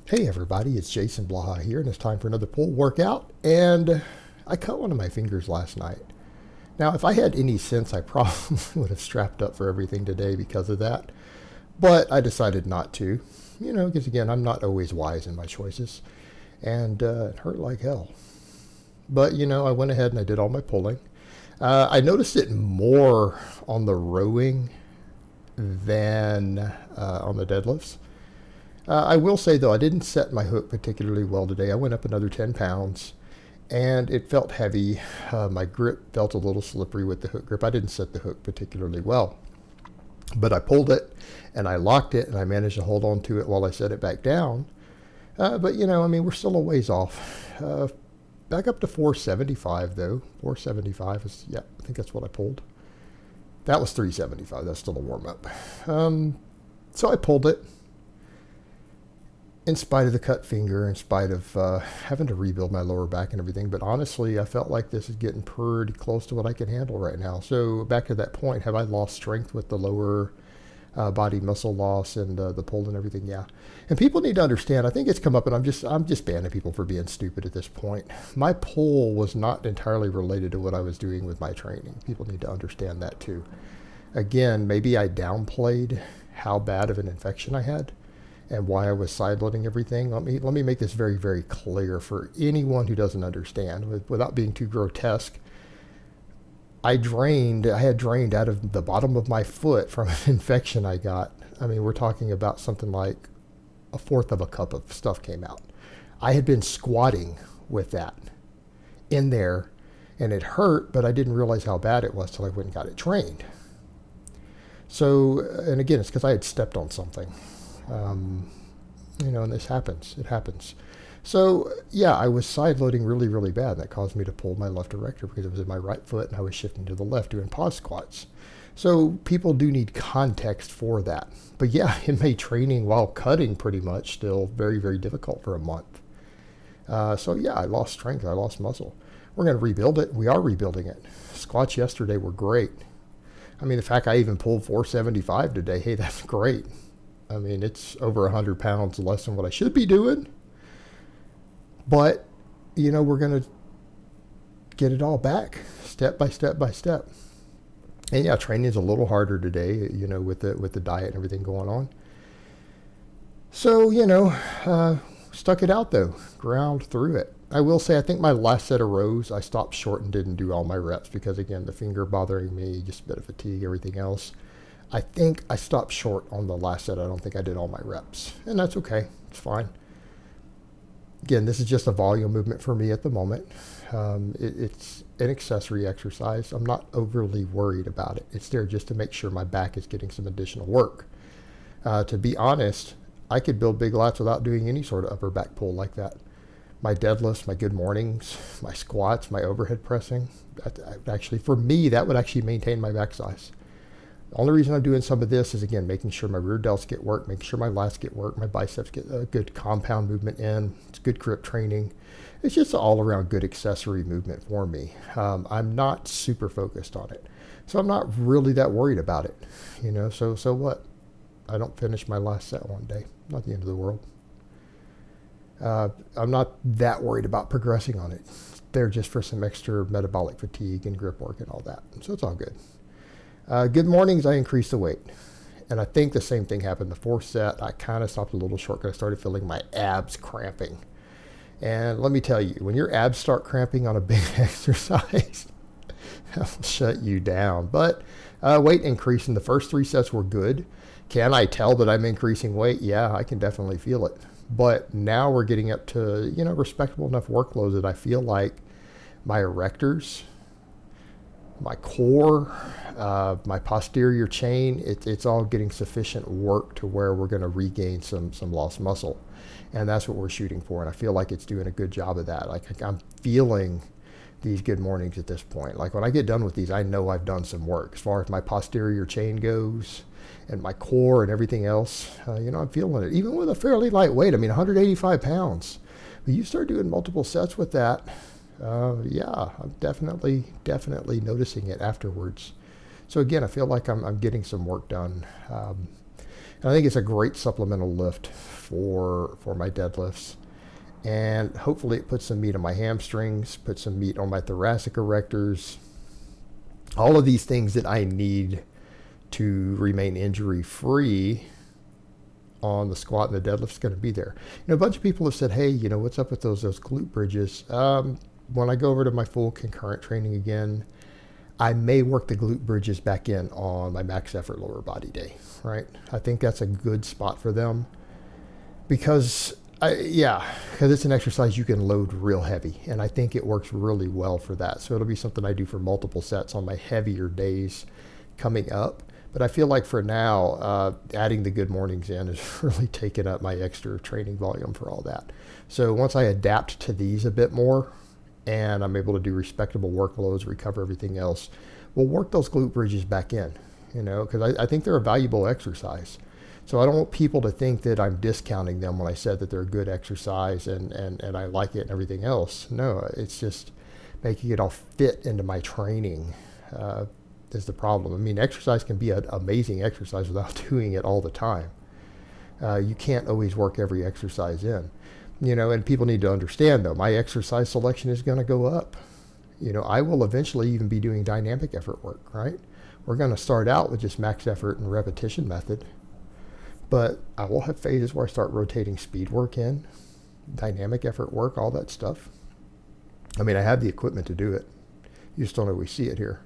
Hey everybody, it's Jason Blaha here, and it's time for another pull workout. And I cut one of my fingers last night. Now, if I had any sense, I probably would have strapped up for everything today because of that. But I decided not to, because again, I'm not always wise in my choices. And it hurt like hell. But, I went ahead and I did all my pulling. I noticed it more on the rowing than on the deadlifts. I will say, though, I didn't set my hook particularly well today. I went up another 10 pounds, and it felt heavy. My grip felt a little slippery with the hook grip. I didn't set the hook particularly well. But I pulled it, and I locked it, and I managed to hold on to it while I set it back down. But, we're still a ways off. Back up to 475, though. 475 is, yeah, I think that's what I pulled. That was 375. That's still a warm-up. So I pulled it. In spite of the cut finger, in spite of having to rebuild my lower back and everything. But honestly, I felt like this is getting pretty close to what I can handle right now. So back to that point, have I lost strength with the lower body muscle loss and the pull and everything? Yeah. And people need to understand, I think it's come up, and I'm just banning people for being stupid at this point. My pull was not entirely related to what I was doing with my training. People need to understand that too. Again, maybe I downplayed how bad of an infection I had and why I was sideloading everything. Let me make this very, very clear for anyone who doesn't understand, without being too grotesque. I had drained out of the bottom of my foot from an infection I got. We're talking about something like a fourth of a cup of stuff came out. I had been squatting with that in there, and it hurt, but I didn't realize how bad it was till I went and got it drained. So, and again, it's because I had stepped on something. And this happens. It happens. So, yeah, I was side loading really, really bad. And that caused me to pull my left erector because it was in my right foot and I was shifting to the left doing pause squats. So people do need context for that. But yeah, it made training while cutting pretty much still very, very difficult for a month. So yeah, I lost strength. I lost muscle. We're going to rebuild it. We are rebuilding it. Squats yesterday were great. The fact I even pulled 475 today, hey, that's great. It's over 100 pounds less than what I should be doing. But, we're going to get it all back step by step by step. And yeah, training is a little harder today, with the diet and everything going on. So, stuck it out though, ground through it. I will say, I think my last set of rows, I stopped short and didn't do all my reps because, again, the finger bothering me, just a bit of fatigue, everything else. I think I stopped short on the last set. I don't think I did all my reps. And that's okay. It's fine. Again, this is just a volume movement for me at the moment. It's an accessory exercise. I'm not overly worried about it. It's there just to make sure my back is getting some additional work. To be honest, I could build big lats without doing any sort of upper back pull like that. My deadlifts, my good mornings, my squats, my overhead pressing, for me, that would actually maintain my back size. The only reason I'm doing some of this is, again, making sure my rear delts get work, making sure my lats get work, my biceps get a good compound movement in. It's good grip training. It's just an all-around good accessory movement for me. I'm not super focused on it. So I'm not really that worried about it. So what? I don't finish my last set one day. Not the end of the world. I'm not that worried about progressing on it. It's there just for some extra metabolic fatigue and grip work and all that. So it's all good. Good mornings, I increased the weight. And I think the same thing happened. The fourth set, I kind of stopped a little short because I started feeling my abs cramping. And let me tell you, when your abs start cramping on a big exercise, that'll shut you down. But weight increase in the first three sets were good. Can I tell that I'm increasing weight? Yeah, I can definitely feel it. But now we're getting up to, respectable enough workloads that I feel like my erectors, my core, my posterior chain, it's all getting sufficient work to where we're going to regain some lost muscle. And that's what we're shooting for. And I feel like it's doing a good job of that. Like I'm feeling these good mornings at this point. Like when I get done with these, I know I've done some work as far as my posterior chain goes and my core and everything else. I'm feeling it, even with a fairly light weight. 185 pounds. But you start doing multiple sets with that. Yeah, I'm definitely noticing it afterwards. So again, I feel like I'm getting some work done. And I think it's a great supplemental lift for my deadlifts. And hopefully it puts some meat on my hamstrings, puts some meat on my thoracic erectors, all of these things that I need to remain injury free on the squat and the deadlift is going to be there. A bunch of people have said, hey, what's up with those glute bridges? When I go over to my full concurrent training again, I may work the glute bridges back in on my max effort lower body day, right? I think that's a good spot for them because it's an exercise you can load real heavy, and I think it works really well for that. So it'll be something I do for multiple sets on my heavier days coming up. But I feel like for now, adding the good mornings in is really taking up my extra training volume for all that. So once I adapt to these a bit more, and I'm able to do respectable workloads, recover everything else, we'll work those glute bridges back in, because I think they're a valuable exercise. So I don't want people to think that I'm discounting them when I said that they're a good exercise and I like it and everything else. No, it's just making it all fit into my training is the problem. I mean, exercise can be an amazing exercise without doing it all the time. You can't always work every exercise in. And people need to understand, though, my exercise selection is going to go up. I will eventually even be doing dynamic effort work, right? We're going to start out with just max effort and repetition method, but I will have phases where I start rotating speed work in, dynamic effort work, all that stuff. I mean, I have the equipment to do it. You just don't always see it here.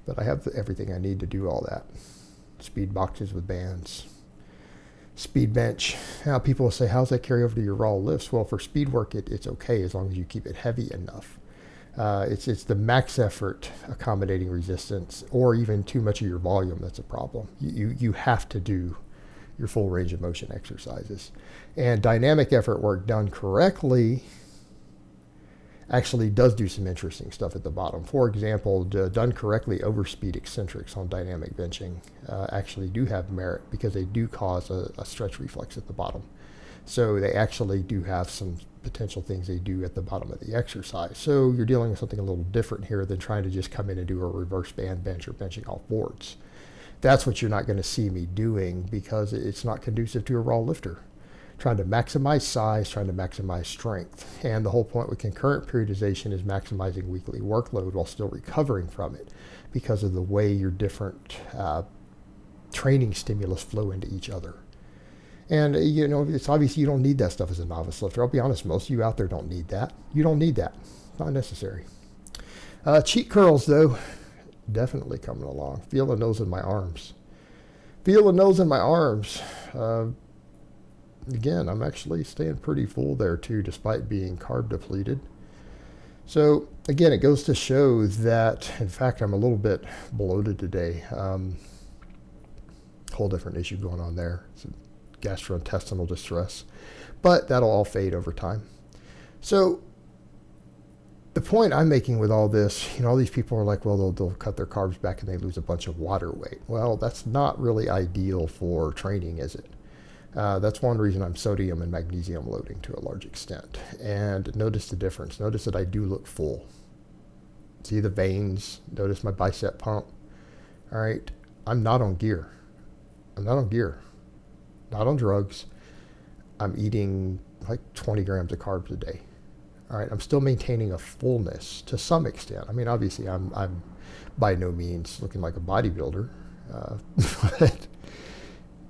But I have everything I need to do all that. Speed boxes with bands. Speed bench. Now people will say, how's that carry over to your raw lifts? Well, for speed work, it's okay as long as you keep it heavy enough. It's the max effort accommodating resistance or even too much of your volume that's a problem. You have to do your full range of motion exercises. And dynamic effort work done correctly actually does do some interesting stuff at the bottom. For example, done correctly, overspeed eccentrics on dynamic benching actually do have merit because they do cause a stretch reflex at the bottom. So they actually do have some potential things they do at the bottom of the exercise. So you're dealing with something a little different here than trying to just come in and do a reverse band bench or benching off boards. That's what you're not going to see me doing because it's not conducive to a raw lifter. Trying to maximize size, trying to maximize strength. And the whole point with concurrent periodization is maximizing weekly workload while still recovering from it because of the way your different training stimulus flow into each other. And, it's obvious you don't need that stuff as a novice lifter. I'll be honest, most of you out there don't need that. You don't need that. It's not necessary. Cheat curls, though, definitely coming along. Feel the nose in my arms. Feel the nose in my arms. Again, I'm actually staying pretty full there too, despite being carb depleted. So again, it goes to show that, in fact, I'm a little bit bloated today. Whole different issue going on there. It's gastrointestinal distress, but that'll all fade over time. So the point I'm making with all this, all these people are like, well, they'll cut their carbs back and they lose a bunch of water weight. Well, that's not really ideal for training, is it? That's one reason I'm sodium and magnesium loading to a large extent. And notice the difference. Notice that I do look full. See the veins. Notice my bicep pump. All right. I'm not on gear. Not on drugs. I'm eating like 20 grams of carbs a day. All right. I'm still maintaining a fullness to some extent. I mean, obviously, I'm by no means looking like a bodybuilder. But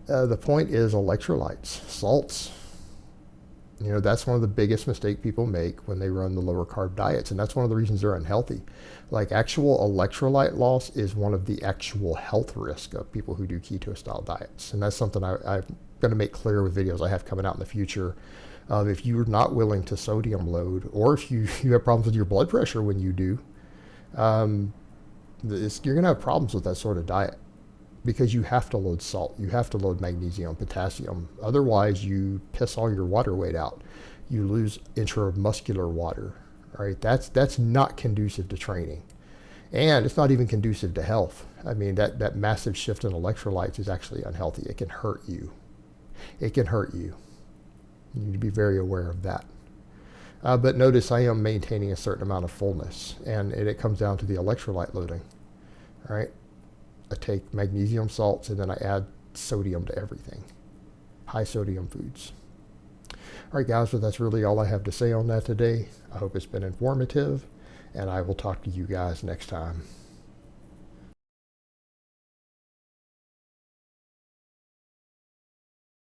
the point is electrolytes, salts. That's one of the biggest mistakes people make when they run the lower carb diets. And that's one of the reasons they're unhealthy. Like actual electrolyte loss is one of the actual health risks of people who do keto style diets. And that's something I'm going to make clear with videos I have coming out in the future. If you're not willing to sodium load, or if you have problems with your blood pressure when you do, you're going to have problems with that sort of diet. Because you have to load salt, you have to load magnesium, potassium. Otherwise, you piss all your water weight out. You lose intramuscular water. Right? That's not conducive to training, and it's not even conducive to health. I mean, that massive shift in electrolytes is actually unhealthy. It can hurt you. It can hurt you. You need to be very aware of that. But notice I am maintaining a certain amount of fullness, and it comes down to the electrolyte loading. All right. I take magnesium salts and then I add sodium to everything. High sodium foods. All right, guys, so that's really all I have to say on that today. I hope it's been informative, and I will talk to you guys next time.